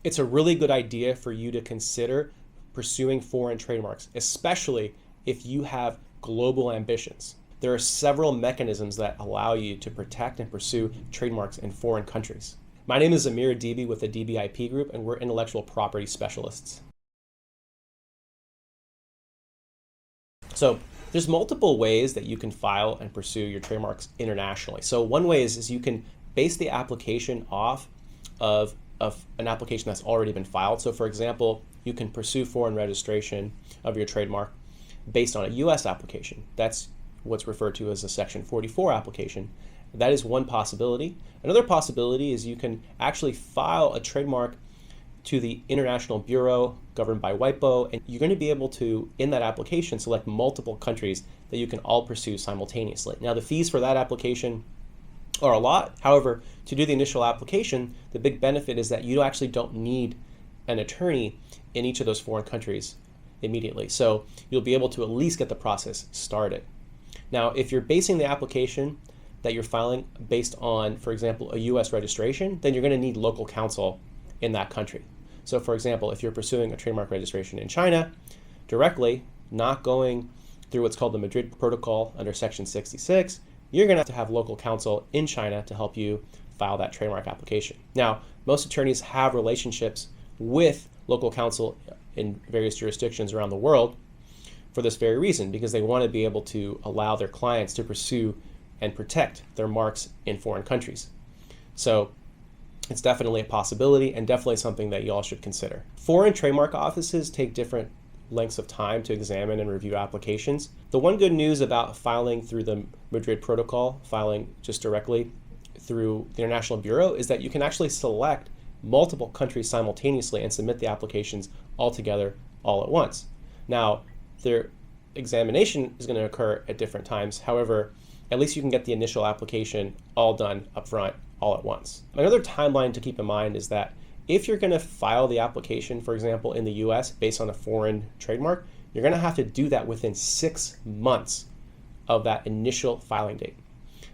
it's a really good idea for you to consider pursuing foreign trademarks, especially if you have global ambitions. There are several mechanisms that allow you to protect and pursue trademarks in foreign countries. My name is Amir Adibi with the Adibi IP Group, and we're intellectual property specialists. So there's multiple ways that you can file and pursue your trademarks internationally. So one way is you can base the application off of an application that's already been filed. So for example, you can pursue foreign registration of your trademark based on a US application. That's what's referred to as a Section 44 application. That is one possibility. Another possibility is you can actually file a trademark to the International Bureau governed by WIPO, and you're going to be able to, in that application, select multiple countries that you can all pursue simultaneously. Now, the fees for that application are a lot. However, to do the initial application, the big benefit is that you actually don't need an attorney in each of those foreign countries immediately. So you'll be able to at least get the process started. Now, if you're basing the application that you're filing based on, for example, a US registration, then you're going to need local counsel in that country. So for example, if you're pursuing a trademark registration in China directly, not going through what's called the Madrid Protocol under Section 66, you're going to have local counsel in China to help you file that trademark application. Now, most attorneys have relationships with local counsel in various jurisdictions around the world for this very reason, because they want to be able to allow their clients to pursue and protect their marks in foreign countries. So it's definitely a possibility and definitely something that you all should consider. Foreign trademark offices take different lengths of time to examine and review applications. The one good news about filing through the Madrid Protocol, filing just directly through the International Bureau, is that you can actually select multiple countries simultaneously and submit the applications all together all at once. Now, their examination is going to occur at different times. However, at least you can get the initial application all done up front all at once. Another timeline to keep in mind is that if you're going to file the application, for example, in the US based on a foreign trademark, you're going to have to do that within 6 months of that initial filing date.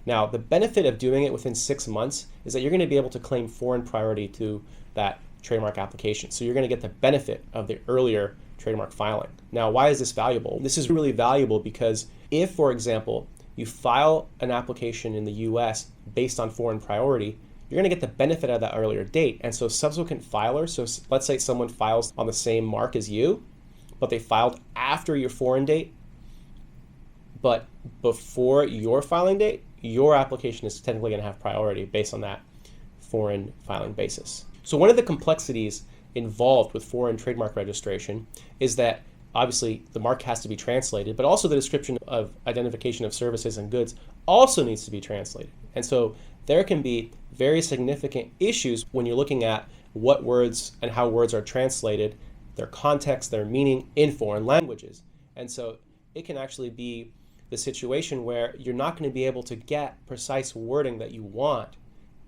Now, the benefit of doing it within 6 months is that you're going to be able to claim foreign priority to that trademark application. So you're going to get the benefit of the earlier trademark filing. Now, why is this valuable? This is really valuable because if, for example, you file an application in the US based on foreign priority, you're going to get the benefit of that earlier date. And so subsequent filers, so let's say someone files on the same mark as you, but they filed after your foreign date, but before your filing date, your application is technically going to have priority based on that foreign filing basis. So one of the complexities involved with foreign trademark registration is that obviously the mark has to be translated, but also the description of identification of services and goods also needs to be translated. And so there can be very significant issues when you're looking at what words and how words are translated, their context, their meaning in foreign languages. And so it can actually be the situation where you're not going to be able to get precise wording that you want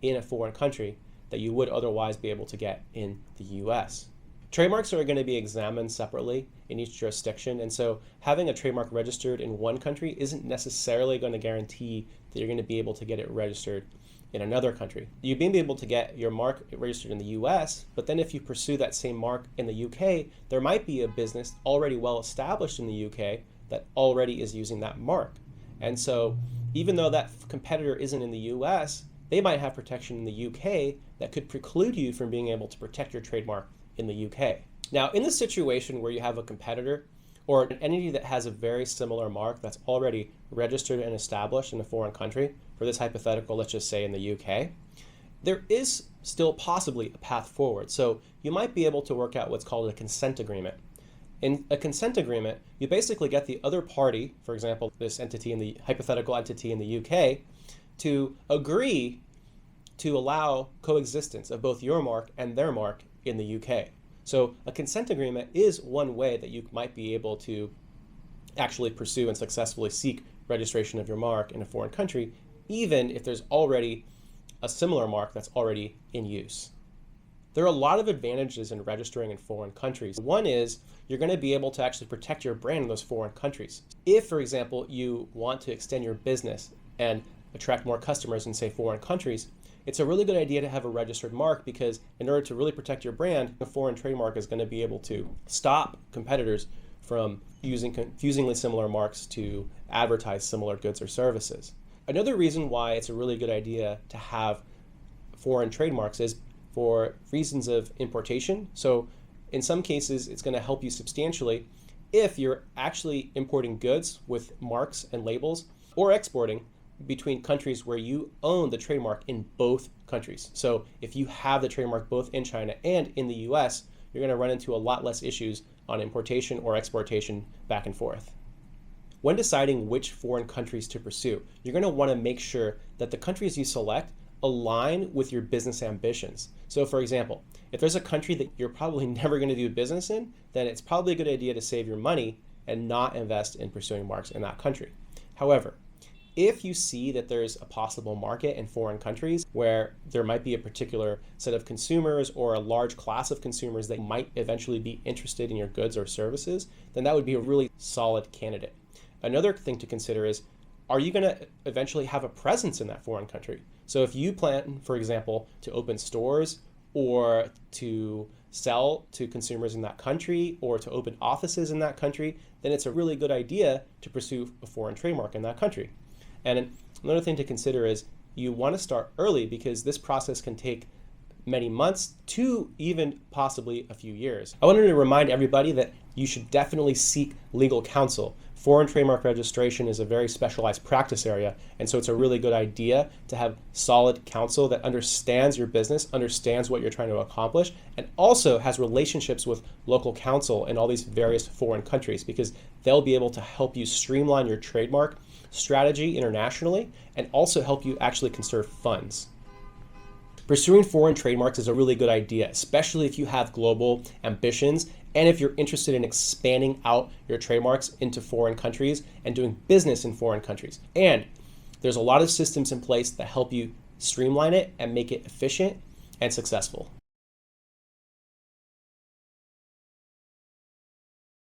in a foreign country that you would otherwise be able to get in the US. Trademarks are going to be examined separately in each jurisdiction, and so having a trademark registered in one country isn't necessarily going to guarantee that you're going to be able to get it registered in another country. You may be able to get your mark registered in the US, but then if you pursue that same mark in the UK, there might be a business already well established in the UK that already is using that mark. And so even though that competitor isn't in the US, they might have protection in the UK that could preclude you from being able to protect your trademark in the UK. Now, in the situation where you have a competitor or an entity that has a very similar mark that's already registered and established in a foreign country, for this hypothetical, let's just say in the UK, there is still possibly a path forward. So you might be able to work out what's called a consent agreement. In a consent agreement, you basically get the other party, for example, this entity in the hypothetical entity in the UK, to agree to allow coexistence of both your mark and their mark in the UK. So a consent agreement is one way that you might be able to actually pursue and successfully seek registration of your mark in a foreign country, even if there's already a similar mark that's already in use. There are a lot of advantages in registering in foreign countries. One is you're going to be able to actually protect your brand in those foreign countries. If, for example, you want to extend your business and attract more customers in, say, foreign countries, it's a really good idea to have a registered mark, because in order to really protect your brand, a foreign trademark is going to be able to stop competitors from using confusingly similar marks to advertise similar goods or services. Another reason why it's a really good idea to have foreign trademarks is for reasons of importation. So in some cases, it's going to help you substantially if you're actually importing goods with marks and labels, or exporting between countries where you own the trademark in both countries. So if you have the trademark both in China and in the US, you're going to run into a lot less issues on importation or exportation back and forth. When deciding which foreign countries to pursue, you're going to want to make sure that the countries you select align with your business ambitions. So for example, if there's a country that you're probably never going to do business in, then it's probably a good idea to save your money and not invest in pursuing marks in that country. However, if you see that there's a possible market in foreign countries where there might be a particular set of consumers or a large class of consumers that might eventually be interested in your goods or services, then that would be a really solid candidate. Another thing to consider is, are you going to eventually have a presence in that foreign country? So if you plan, for example, to open stores or to sell to consumers in that country or to open offices in that country, then it's a really good idea to pursue a foreign trademark in that country. And another thing to consider is you want to start early, because this process can take many months to even possibly a few years. I wanted to remind everybody that you should definitely seek legal counsel. Foreign trademark registration is a very specialized practice area, and so it's a really good idea to have solid counsel that understands your business, understands what you're trying to accomplish, and also has relationships with local counsel in all these various foreign countries, because they'll be able to help you streamline your trademark strategy internationally and also help you actually conserve funds. Pursuing foreign trademarks is a really good idea, especially if you have global ambitions and if you're interested in expanding out your trademarks into foreign countries and doing business in foreign countries. And there's a lot of systems in place that help you streamline it and make it efficient and successful.